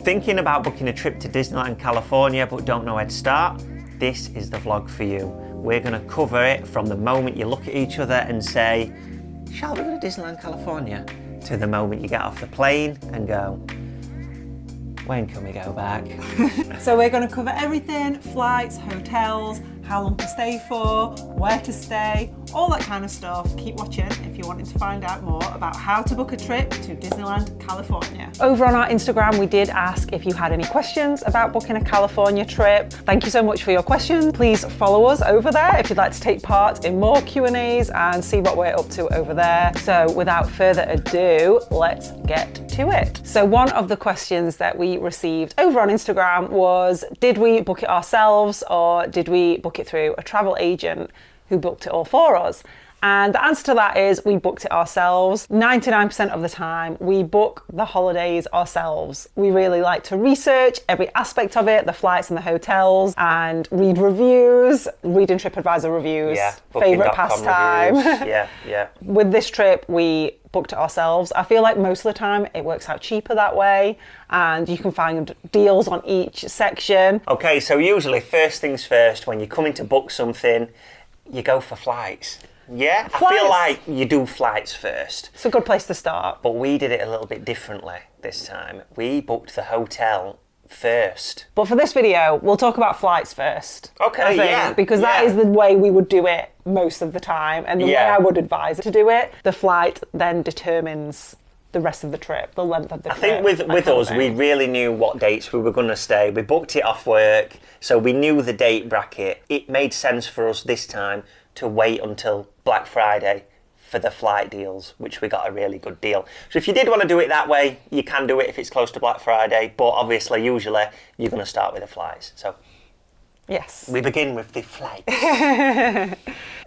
Thinking about booking a trip to Disneyland, California, but don't know where to start? This is the vlog for you. We're gonna cover it from the moment you look at each other and say, shall we go to Disneyland, California? To the moment you get off the plane and go, when can we go back? So we're going to cover everything, flights, hotels, how long to stay for, where to stay, all that kind of stuff. Keep watching if you're wanting to find out more about how to book a trip to Disneyland, California. Over on our Instagram, we did ask if you had any questions about booking a California trip. Thank you so much for your questions. Please follow us over there if you'd like to take part in more Q&As and see what we're up to over there. So without further ado, let's get to it. So one of the questions that we received over on Instagram was, did we book it ourselves or did we book it through a travel agent who booked it all for us? And the answer to that is we booked it ourselves. 99% of the time, we book the holidays ourselves. We really like to research every aspect of it, the flights and the hotels, and read reviews, reading TripAdvisor reviews, favourite pastime. Yeah. With this trip, we booked it ourselves. I feel like most of the time it works out cheaper that way, and you can find deals on each section. Okay, so usually first things first, when you're coming to book something, you go for flights. Yeah, Flights. I feel like you do flights first. It's a good place to start. But we did it a little bit differently this time. We booked the hotel first. But for this video, we'll talk about flights first. Okay, I think, yeah. because that is the way we would do it most of the time, and the way I would advise to do it. The flight then determines the rest of the trip, the length of the trip. I think with us, we really knew what dates we were going to stay. We booked it off work, so we knew the date bracket. It made sense for us this time to wait until Black Friday for the flight deals, which we got a really good deal. So if you did want to do it that way, you can do it if it's close to Black Friday, but obviously, usually, you're going to start with the flights. So yes, we begin with the flights.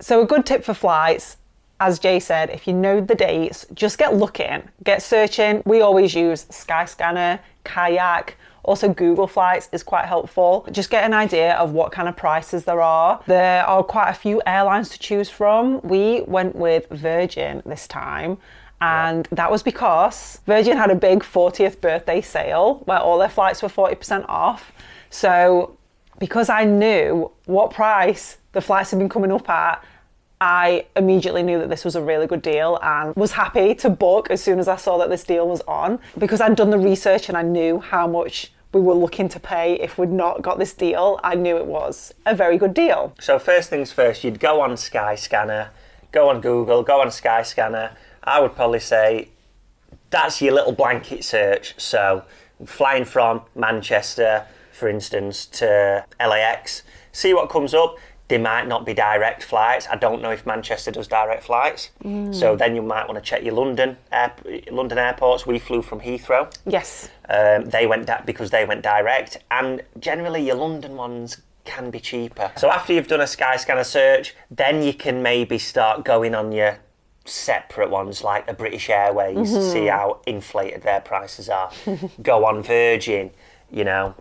So a good tip for flights, as Jay said, if you know the dates, just get looking, get searching. We always use Skyscanner, Kayak. Also, Google Flights is quite helpful. Just get an idea of what kind of prices there are. There are quite a few airlines to choose from. We went with Virgin this time, and that was because Virgin had a big 40th birthday sale where all their flights were 40% off. So because I knew what price the flights had been coming up at, I immediately knew that this was a really good deal and was happy to book as soon as I saw that this deal was on, because I'd done the research and I knew how much we were looking to pay if we'd not got this deal. I knew it was a very good deal. So first things first, you'd go on Skyscanner, go on Google, go on Skyscanner. I would probably say that's your little blanket search. So flying from Manchester, for instance, to LAX, see what comes up. They might not be direct flights. I don't know if Manchester does direct flights. So then you might want to check your London airports. We flew from Heathrow. Yes. They went because they went direct, and generally your London ones can be cheaper. So after you've done a Skyscanner search, then you can maybe start going on your separate ones like a British Airways, see how inflated their prices are. Go on Virgin, you know.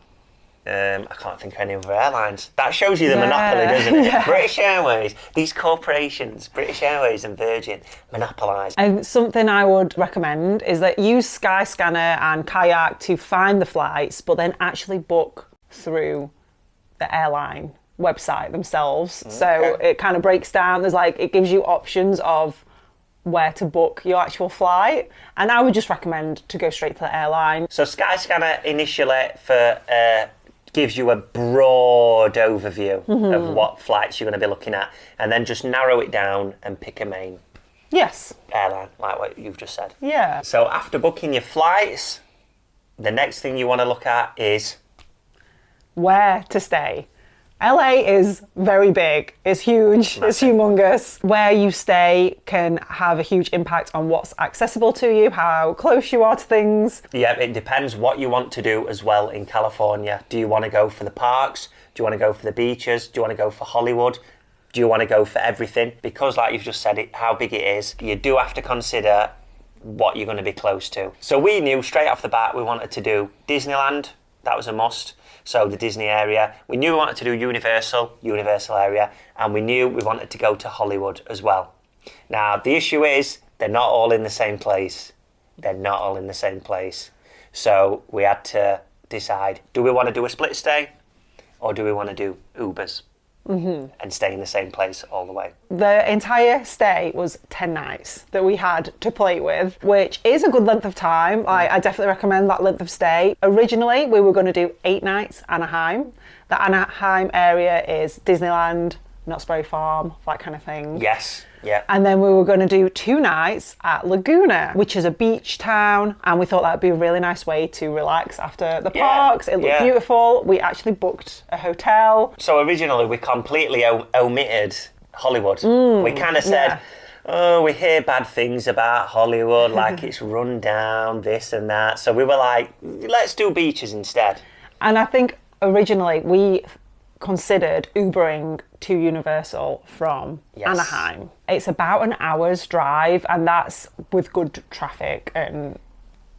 I can't think of any other airlines. That shows you the monopoly, doesn't it? Yeah. British Airways, these corporations, British Airways and Virgin, monopolise. And something I would recommend is that use Skyscanner and Kayak to find the flights, but then actually book through the airline website themselves. Okay. So it kind of breaks down. It gives you options of where to book your actual flight, and I would just recommend to go straight to the airline. So Skyscanner initially gives you a broad overview of what flights you're going to be looking at, and then just narrow it down and pick a main airline, like what you've just said. Yeah. So after booking your flights, the next thing you want to look at is where to stay. LA is very big, it's huge, it's humongous. Where you stay can have a huge impact on what's accessible to you, how close you are to things. Yeah, it depends what you want to do as well in California. Do you want to go for the parks? Do you want to go for the beaches? Do you want to go for Hollywood? Do you want to go for everything? Because like you've just said, how big it is, you do have to consider what you're going to be close to. So we knew straight off the bat we wanted to do Disneyland. That was a must. So the Disney area. We knew we wanted to do Universal area, and we knew we wanted to go to Hollywood as well. Now, the issue is they're not all in the same place. So we had to decide, do we want to do a split stay or do we want to do Ubers and stay in the same place all the way? The entire stay was 10 nights that we had to play with, which is a good length of time. I definitely recommend that length of stay. Originally, we were going to do 8 nights Anaheim. The Anaheim area is Disneyland, Knott's Berry Farm, that kind of thing. Yes, yeah. And then we were going to do 2 nights at Laguna, which is a beach town. And we thought that would be a really nice way to relax after the parks. It looked beautiful. We actually booked a hotel. So originally we completely omitted Hollywood. We kind of said, oh, we hear bad things about Hollywood, like it's run down, this and that. So we were like, let's do beaches instead. And I think originally we considered Ubering to Universal from Anaheim. It's about an hour's drive, and that's with good traffic, and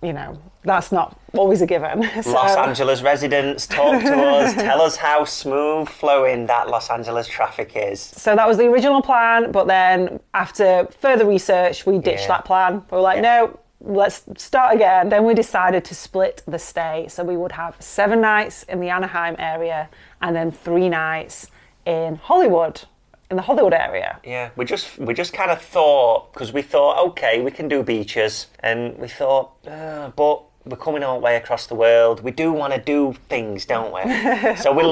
you know, that's not always a given. So, Los Angeles residents, talk to us, tell us how smooth flowing that Los Angeles traffic is. So that was the original plan, but then after further research, we ditched that plan. We were like, no, let's start again. Then we decided to split the stay. So we would have 7 nights in the Anaheim area and then 3 nights in Hollywood, in the Hollywood area. Yeah, we just kind of thought, because we thought, okay, we can do beaches, and we thought, but we're coming all the way across the world. We do want to do things, don't we? So we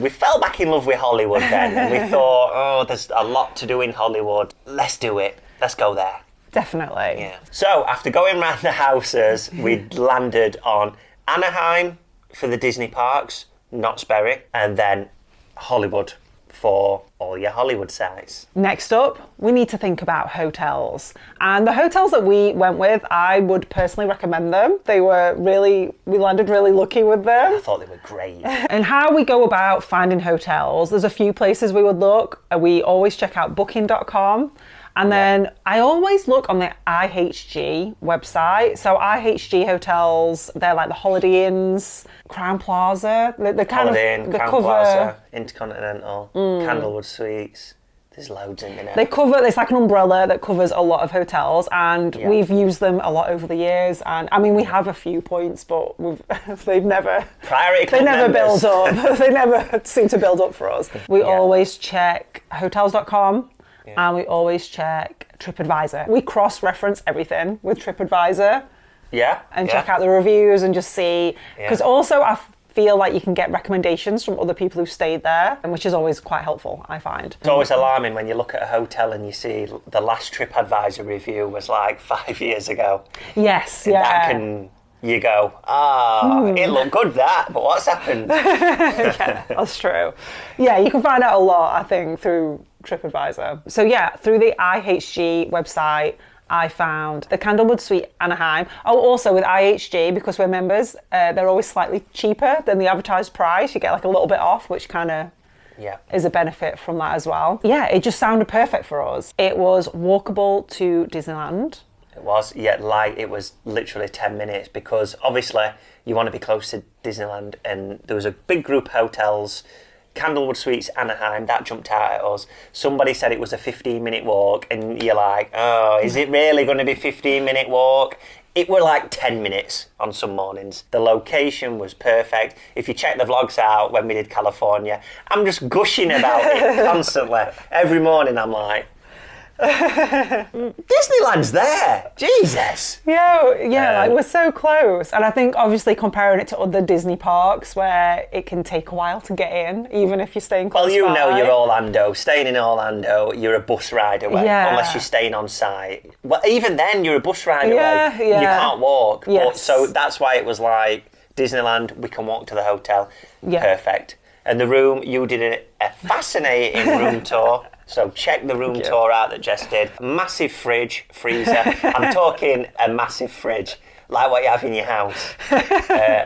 fell back in love with Hollywood then, and we thought, oh, there's a lot to do in Hollywood. Let's do it. Let's go there. Definitely. Yeah. So after going around the houses, we landed on Anaheim for the Disney parks, Knott's Berry, and then Hollywood for all your Hollywood sites. Next up, we need to think about hotels. And the hotels that we went with, I would personally recommend them. We landed really lucky with them. I thought they were great. And how we go about finding hotels, there's a few places we would look. We always check out booking.com. And then I always look on the IHG website. So IHG hotels, they're like the Holiday Inns, Crowne Plaza. They're kind Holiday of Inn, they Crowne cover Plaza, Intercontinental, Candlewood Suites. There's loads in there. They cover. It's like an umbrella that covers a lot of hotels, and we've used them a lot over the years. And I mean, we have a few points, but they've never Priority club they never members. build up. They never seem to build up for us. We always check hotels.com. And we always check TripAdvisor. We cross-reference everything with TripAdvisor. And check out the reviews and just see. Because also I feel like you can get recommendations from other people who stayed there, which is always quite helpful, I find. It's always alarming when you look at a hotel and you see the last TripAdvisor review was like 5 years ago. Yes, You go, it looked good that, but what's happened? Yeah, that's true. Yeah, you can find out a lot, I think, through TripAdvisor. So yeah, through the IHG website, I found the Candlewood Suite Anaheim. Oh, also with IHG, because we're members, they're always slightly cheaper than the advertised price. You get like a little bit off, which kind of is a benefit from that as well. Yeah, it just sounded perfect for us. It was walkable to Disneyland. It was, it was literally 10 minutes, because obviously you want to be close to Disneyland, and there was a big group of hotels, Candlewood Suites Anaheim, that jumped out at us. Somebody said it was a 15-minute walk, and you're like, oh, is it really going to be a 15-minute walk? It were like 10 minutes on some mornings. The location was perfect. If you check the vlogs out when we did California, I'm just gushing about it constantly. Every morning I'm like, Disneyland's there. Jesus. Like we're so close. And I think obviously comparing it to other Disney parks where it can take a while to get in, even if you're staying close by. You're Orlando. Staying in Orlando, you're a bus ride away, unless you're staying on site. Well, even then, you're a bus ride away. You can't walk. Yes. So that's why it was like, Disneyland, we can walk to the hotel. Perfect. And the room, you did a fascinating room tour. So check the room tour out that Jess did. Massive fridge, freezer. I'm talking a massive fridge, like what you have in your house.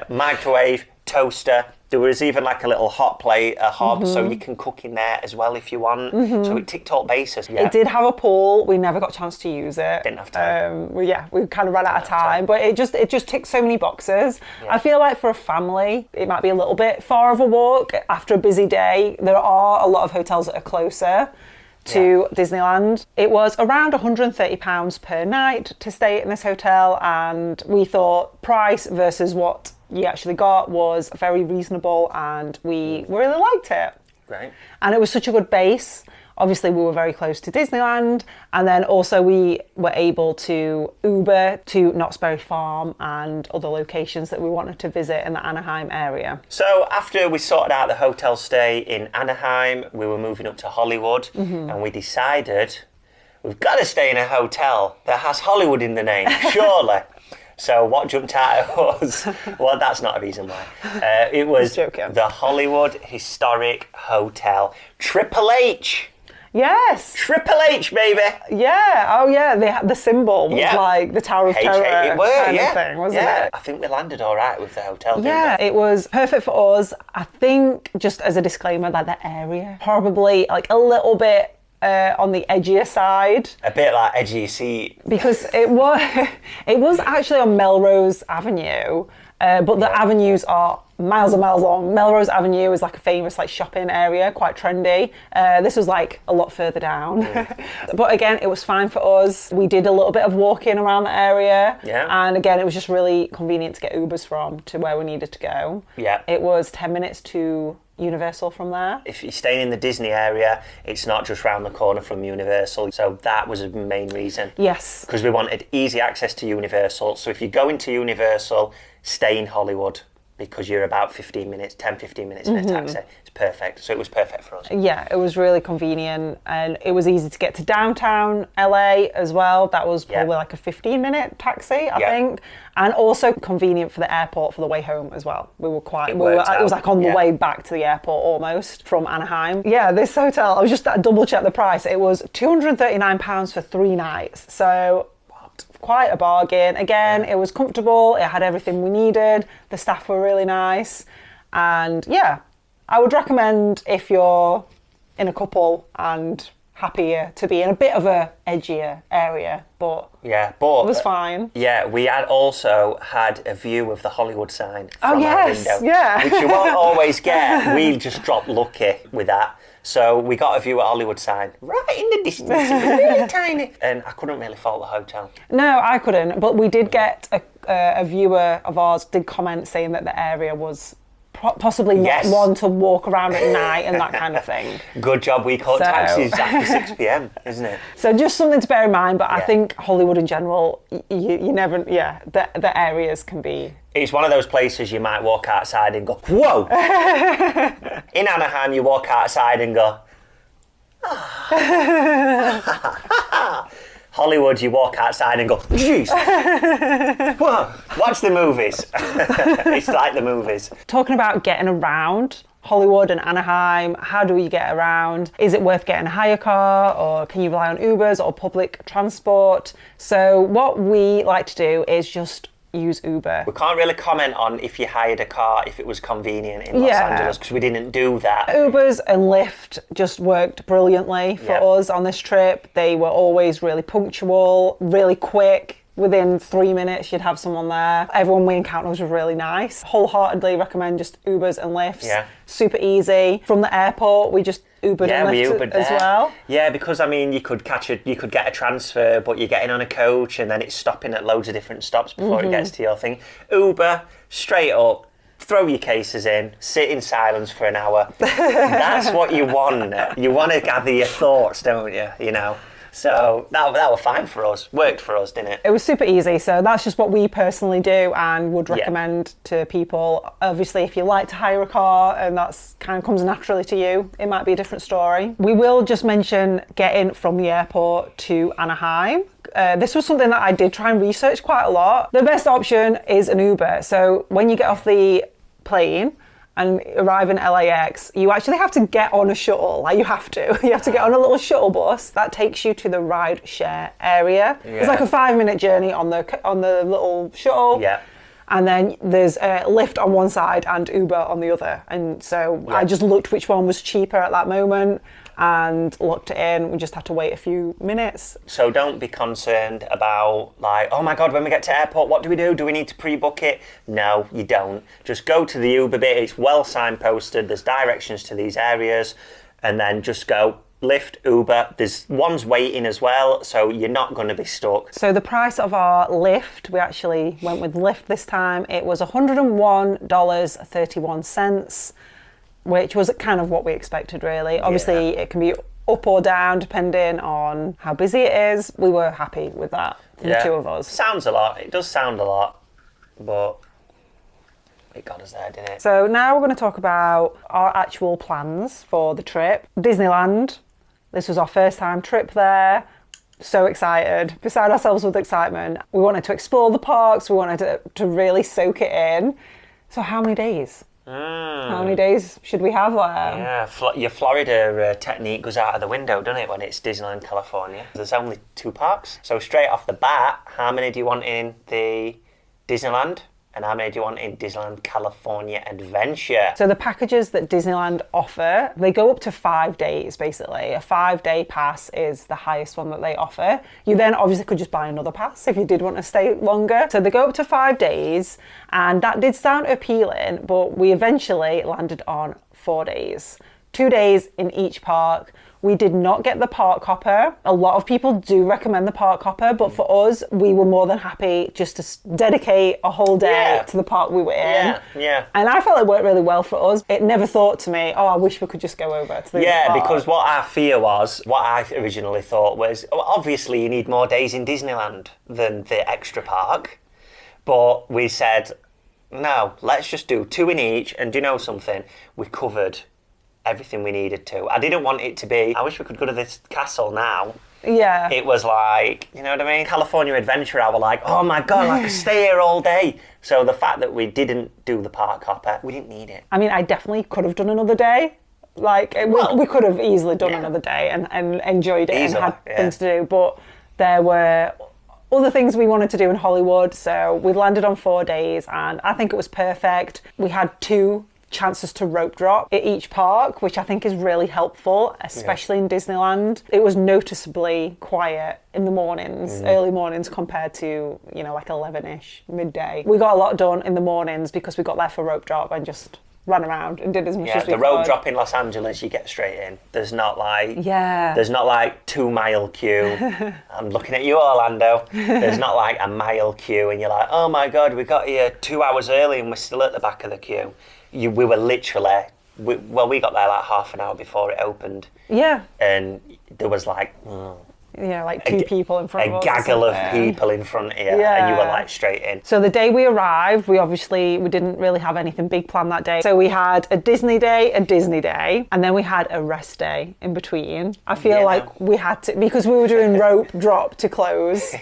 Microwave, toaster. There was even like a little hot plate, a hob, so you can cook in there as well if you want. So it ticked all bases. It did have a pool. We never got a chance to use it. Didn't have time. We kind of ran out of time, but it just ticked so many boxes. I feel like for a family, it might be a little bit far of a walk after a busy day. There are a lot of hotels that are closer to Disneyland. It was around £130 per night to stay in this hotel, and we thought price versus what you actually got was very reasonable, and we really liked it. Right. And it was such a good base. Obviously, we were very close to Disneyland, and then also we were able to Uber to Knott's Berry Farm and other locations that we wanted to visit in the Anaheim area. So after we sorted out the hotel stay in Anaheim, we were moving up to Hollywood, and we decided we've got to stay in a hotel that has Hollywood in the name, surely. So what jumped out at us, well, that's not a reason why. It was the Hollywood Historic Hotel. Triple H. Yes. Triple H, baby. Yeah. Oh, yeah. The symbol was like the Tower of Terror It were, kind of thing, wasn't it? I think we landed all right with the hotel. Yeah, it was perfect for us. I think, just as a disclaimer, like the area, probably like a little bit on the edgier side. A bit like edgy seat. Because it was actually on Melrose Avenue, but the avenues are miles and miles long. Melrose Avenue is like a famous like shopping area, quite trendy. This was like a lot further down. But again, it was fine for us. We did a little bit of walking around the area. Yeah. And again, it was just really convenient to get Ubers from to where we needed to go. Yeah. It was 10 minutes to Universal from there. If you're staying in the Disney area, it's not just round the corner from Universal. So that was the main reason. Yes. Because we wanted easy access to Universal. So if you go into Universal, stay in Hollywood, because you're about 15 minutes in a taxi. It's perfect. So it was perfect for us. Yeah, it was really convenient, and it was easy to get to downtown LA as well. That was probably like a 15-minute taxi, I think. And also convenient for the airport for the way home as well. It was like on the way back to the airport almost from Anaheim. Yeah, this hotel, I was just double check the price. It was £239 for 3 nights. So quite a bargain. Again, it was comfortable. It had everything we needed. The staff were really nice. And yeah, I would recommend if you're in a couple and happier to be in a bit of a edgier area, but it was fine. Yeah, we had also had a view of the Hollywood sign from our window, which you won't always get. We just dropped lucky with that. So we got a view at Hollywood sign right in the distance, really tiny. And I couldn't really fault the hotel. No, I couldn't. But we did get a viewer of ours did comment saying that the area was possibly not one to walk around at night and that kind of thing. Good job we caught taxis after 6 p.m, isn't it? So just something to bear in mind, but I think Hollywood in general, you never, the areas can be... It's one of those places you might walk outside and go, whoa! In Anaheim, you walk outside and go, Hollywood, you walk outside and go, jeez. Whoa. Watch the movies. It's like the movies. Talking about getting around Hollywood and Anaheim, how do we get around? Is it worth getting a hire car, or can you rely on Ubers or public transport? So what we like to do is just use Uber. We can't really comment on if you hired a car, if it was convenient in Los Angeles, because we didn't do that. Ubers and Lyft just worked brilliantly for us on this trip. They were always really punctual, really quick. Within 3 minutes, you'd have someone there. Everyone we encountered was really nice. Wholeheartedly recommend just Ubers and Lyfts. Yeah. Super easy. From the airport, we just Ubered and Lyfted as well. Yeah, because I mean, you could get a transfer, but you're getting on a coach and then it's stopping at loads of different stops before it gets to your thing. Uber, straight up, throw your cases in, sit in silence for an hour. That's what you want. You want to gather your thoughts, don't you? You know. So that was fine for us. Worked for us, didn't it? It was super easy. So that's just what we personally do and would recommend to people. Obviously, if you like to hire a car and that's kind of comes naturally to you, it might be a different story. We will just mention getting from the airport to Anaheim. This was something that I did try and research quite a lot. The best option is an Uber. So when you get off the plane and arrive in LAX, you actually have to get on a shuttle. Like, you have to get on a little shuttle bus that takes you to the ride share area. It's like a 5-minute journey on the little shuttle. Yeah. And then there's a Lyft on one side and Uber on the other. And so I just looked which one was cheaper at that moment and locked it in. We just had to wait a few minutes. So don't be concerned about like, oh my God, when we get to airport, what do we do? Do we need to pre-book it? No, you don't. Just go to the Uber bit. It's well signposted. There's directions to these areas. And then just go, Lyft, Uber. There's ones waiting as well, so you're not going to be stuck. So the price of our Lyft, we actually went with Lyft this time. It was $101.31, which was kind of what we expected, really. Obviously, it can be up or down depending on how busy it is. We were happy with that for the two of us. Sounds a lot. It does sound a lot, but it got us there, didn't it? So now we're going to talk about our actual plans for the trip. Disneyland. This was our first time trip there. So excited, beside ourselves with excitement. We wanted to explore the parks. We wanted to really soak it in. So how many days? How many days should we have there? Yeah, your Florida technique goes out of the window, doesn't it, when it's Disneyland, California? There's only 2 parks. So straight off the bat, how many do you want in the Disneyland? And how many do you want in Disneyland California Adventure? So the packages that Disneyland offer, they go up to 5 days, basically. A 5-day pass is the highest one that they offer. You then obviously could just buy another pass if you did want to stay longer. So they go up to 5 days, and that did sound appealing, but we eventually landed on 4 days. 2 days in each park. We did not get the park hopper. A lot of people do recommend the park hopper, but for us, we were more than happy just to dedicate a whole day to the park we were in. Yeah. And I felt it worked really well for us. It never thought to me, oh, I wish we could just go over to the park. Because what our fear was, what I originally thought was, obviously you need more days in Disneyland than the extra park. But we said, no, let's just do 2 in each, and do you know something? We covered everything we needed to. I didn't want it to be, I wish we could go to this castle now. Yeah. It was like, you know what I mean? California Adventure, I was like, oh my God, I could stay here all day. So the fact that we didn't do the park hopper, we didn't need it. I mean, I definitely could have done another day. Like, we could have easily done another day and enjoyed it and had things to do. But there were other things we wanted to do in Hollywood. So we landed on 4 days, and I think it was perfect. We had 2 chances to rope drop at each park, which I think is really helpful, especially in Disneyland. It was noticeably quiet in the mornings, early mornings, compared to, like 11ish, midday. We got a lot done in the mornings because we got there for rope drop and just ran around and did as much as we could. The rope drop in Los Angeles, you get straight in. There's not like 2-mile queue. I'm looking at you, Orlando. There's not like a mile queue and you're like, oh my God, we got here 2 hours early and we're still at the back of the queue. We were literally, we got there like half an hour before it opened. Yeah. And there was like... like 2 people in front of us. A gaggle of people in front of you, and you were like straight in. So the day we arrived, we didn't really have anything big planned that day. So we had a Disney day, and then we had a rest day in between. I feel like we had to, because we were doing rope drop to close,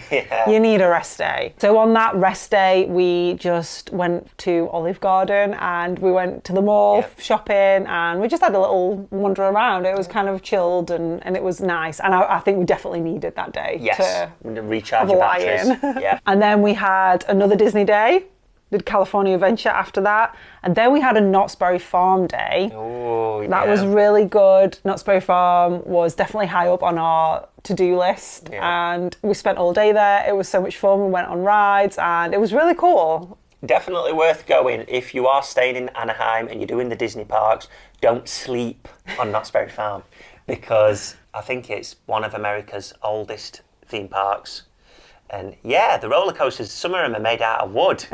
you need a rest day. So on that rest day, we just went to Olive Garden and we went to the mall shopping, and we just had a little wander around. It was kind of chilled and it was nice. And I think we definitely needed that day to recharge your batteries. And then we had another Disney day, did California Adventure after that, and then we had a Knott's Berry Farm day. That was really good. Knott's Berry Farm was definitely high up on our to-do list, and we spent all day there. It was so much fun. We went on rides and it was really cool. Definitely worth going. If you are staying in Anaheim and you're doing the Disney parks, don't sleep on Knott's Berry Farm, because I think it's one of America's oldest theme parks. And the roller coasters, some of them are made out of wood,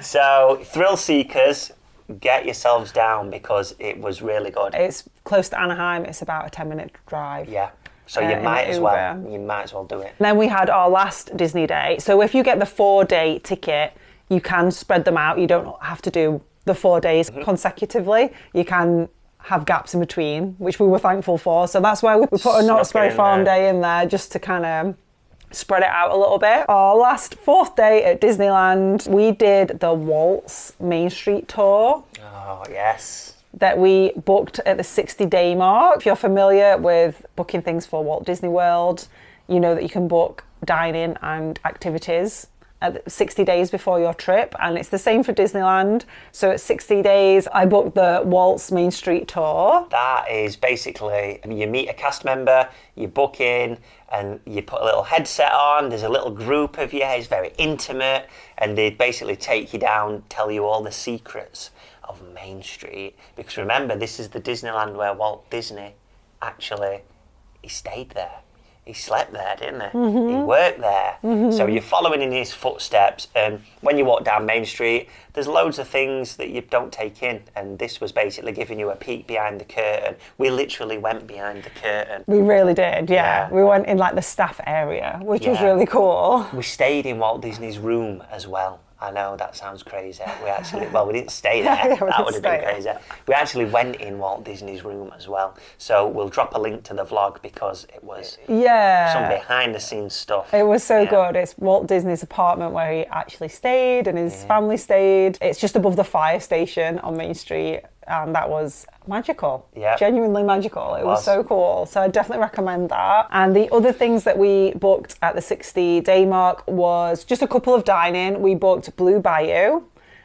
So thrill seekers, get yourselves down because it was really good. It's close to Anaheim. It's about a 10-minute drive. Yeah. So you might as well do it. Then we had our last Disney day. So if you get the 4-day ticket, you can spread them out. You don't have to do the 4 days consecutively. You can have gaps in between, which we were thankful for. So that's why we put a Knott's Berry Farm day in there, just to kind of spread it out a little bit. Our last 4th day at Disneyland, we did the Walt's Main Street tour. Oh, yes. That we booked at the 60-day mark. If you're familiar with booking things for Walt Disney World, you know that you can book dining and activities at 60 days before your trip, and it's the same for Disneyland. So at 60 days, I booked the Walt's Main Street tour. That is basically, you meet a cast member, you book in, and you put a little headset on, there's a little group of you, it's very intimate, and they basically take you down, tell you all the secrets of Main Street. Because remember, this is the Disneyland where Walt Disney actually, he stayed there. He slept there, didn't he? He worked there. So you're following in his footsteps. And when you walk down Main Street, there's loads of things that you don't take in. And this was basically giving you a peek behind the curtain. We literally went behind the curtain. We really did, yeah. Yeah. We went in like the staff area, which was Yeah. really cool. We stayed in Walt Disney's room as well. I know that sounds crazy. We actually, well, we didn't stay there. Yeah, we That didn't would have been stay there. crazy. We actually went in Walt Disney's room as well. So we'll drop a link to the vlog because it was Yeah. some behind the scenes stuff. It was so Yeah. good. It's Walt Disney's apartment where he actually stayed and his family stayed. It's just above the fire station on Main Street, and that was magical. Yeah. Genuinely magical. It was Was. so cool. So I definitely recommend that. And the other things that we booked at the 60-day mark was just a couple of dine-in. We booked Blue Bayou,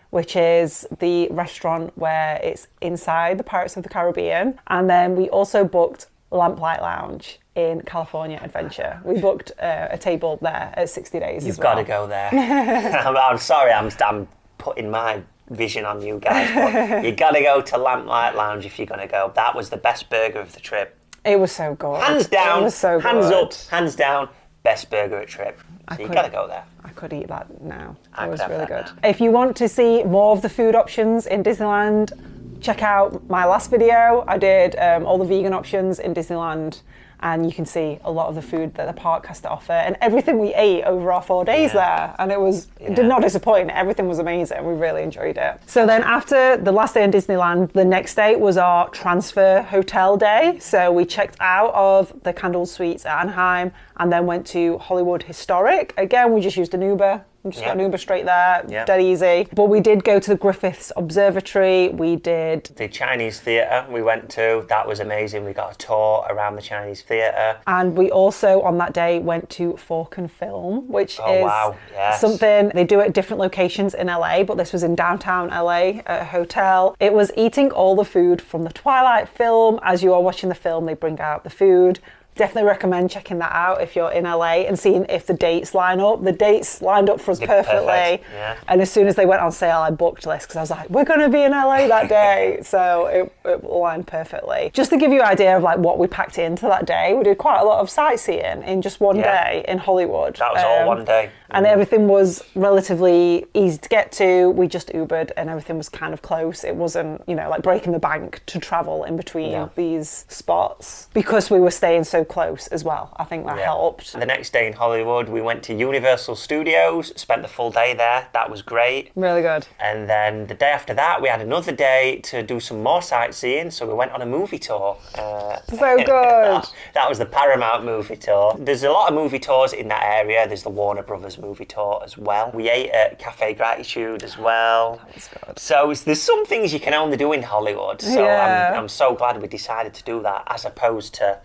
which is the restaurant where it's inside the Pirates of the Caribbean. And then we also booked Lamplight Lounge in California Adventure. We booked a table there at 60 Days You've as well. got to go there. I'm sorry, I'm putting my vision on you guys, but you got to go to Lamplight Lounge if you're going to go. That was the best burger of the trip. It was so good. Hands down, It was so hands good. up, hands down, best burger at trip. So you could- got to go there. I could eat that now. I It could was have really that good. If you want to see more of the food options in Disneyland, check out my last video. I did all the vegan options in Disneyland, and you can see a lot of the food that the park has to offer and everything we ate over our 4 days there. And it did not disappoint. Everything was amazing. We really enjoyed it. So then after the last day in Disneyland, the next day was our transfer hotel day. So we checked out of the Candle Suites at Anaheim and then went to Hollywood Historic. Again, we just used an Uber. We just got an Uber straight there, dead easy. But we did go to the Griffiths Observatory. We did The Chinese theatre we went to, that was amazing. We got a tour around the Chinese theatre. And we also, on that day, went to Fork and Film, which Oh, is wow, yes. something they do at different locations in LA, but this was in downtown LA at a hotel. It was eating all the food from the Twilight film. As you are watching the film, they bring out the food. Definitely recommend checking that out if you're in LA and seeing if the dates line up. The dates lined up for us perfectly. perfect, yeah. And as soon as they went on sale, I booked this because I was like, we're going to be in LA that day. So it lined perfectly. Just to give you an idea of like what we packed into that day, we did quite a lot of sightseeing in just one day in Hollywood. That was all one day. And everything was relatively easy to get to. We just Ubered and everything was kind of close. It wasn't, like breaking the bank to travel in between these spots because we were staying so close as well. I think that helped. The next day in Hollywood, we went to Universal Studios, spent the full day there. That was great. Really good. And then the day after that, we had another day to do some more sightseeing. So we went on a movie tour. So good. That was the Paramount movie tour. There's a lot of movie tours in that area. There's the Warner Brothers movie tour as well. We ate at Cafe Gratitude as well. That was good. So there's some things you can only do in Hollywood. So Yeah. I'm so glad we decided to do that as opposed to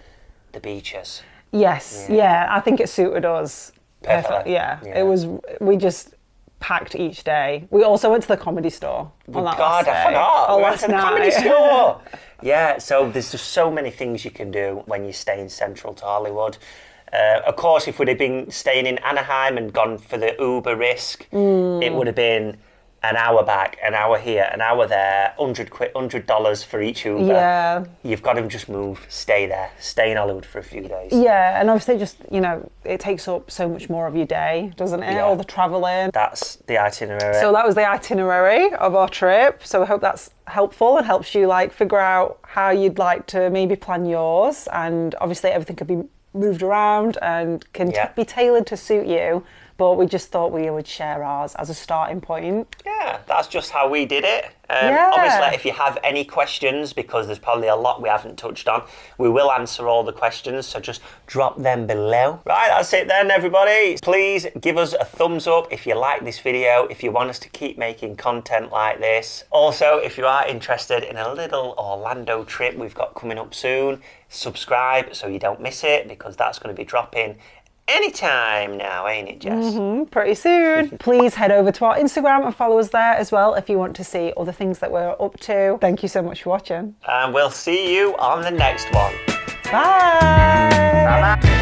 the beaches. Yes, yeah, I think it suited us Perfectly. Yeah, Yeah. it was. We just packed each day. We also went to the Comedy Store on that last God, I day. forgot. Oh, We went last to the night. Comedy Store. Yeah, so there's just so many things you can do when you stay in central to Hollywood. Of course, if we'd have been staying in Anaheim and gone for the Uber risk, it would have been an hour back, an hour here, an hour there, $100 for each Uber. Yeah. You've got to just move, stay there, stay in Hollywood for a few days. Yeah, and obviously just, it takes up so much more of your day, doesn't it? Yeah. All the travelling. That's the itinerary. So that was the itinerary of our trip. So I hope that's helpful and helps you figure out how you'd like to maybe plan yours. And obviously everything could be moved around and can be tailored to suit you. But we just thought we would share ours as a starting point. Yeah, that's just how we did it. Yeah. Obviously, if you have any questions, because there's probably a lot we haven't touched on, we will answer all the questions, so just drop them below. Right, that's it then, everybody. Please give us a thumbs up if you like this video, if you want us to keep making content like this. Also, if you are interested in a little Orlando trip we've got coming up soon, subscribe so you don't miss it, because that's going to be dropping anytime now, ain't it, Jess? Pretty soon. Please head over to our Instagram and follow us there as well if you want to see all the things that we're up to. Thank you so much for watching. And we'll see you on the next one. Bye. Bye-bye.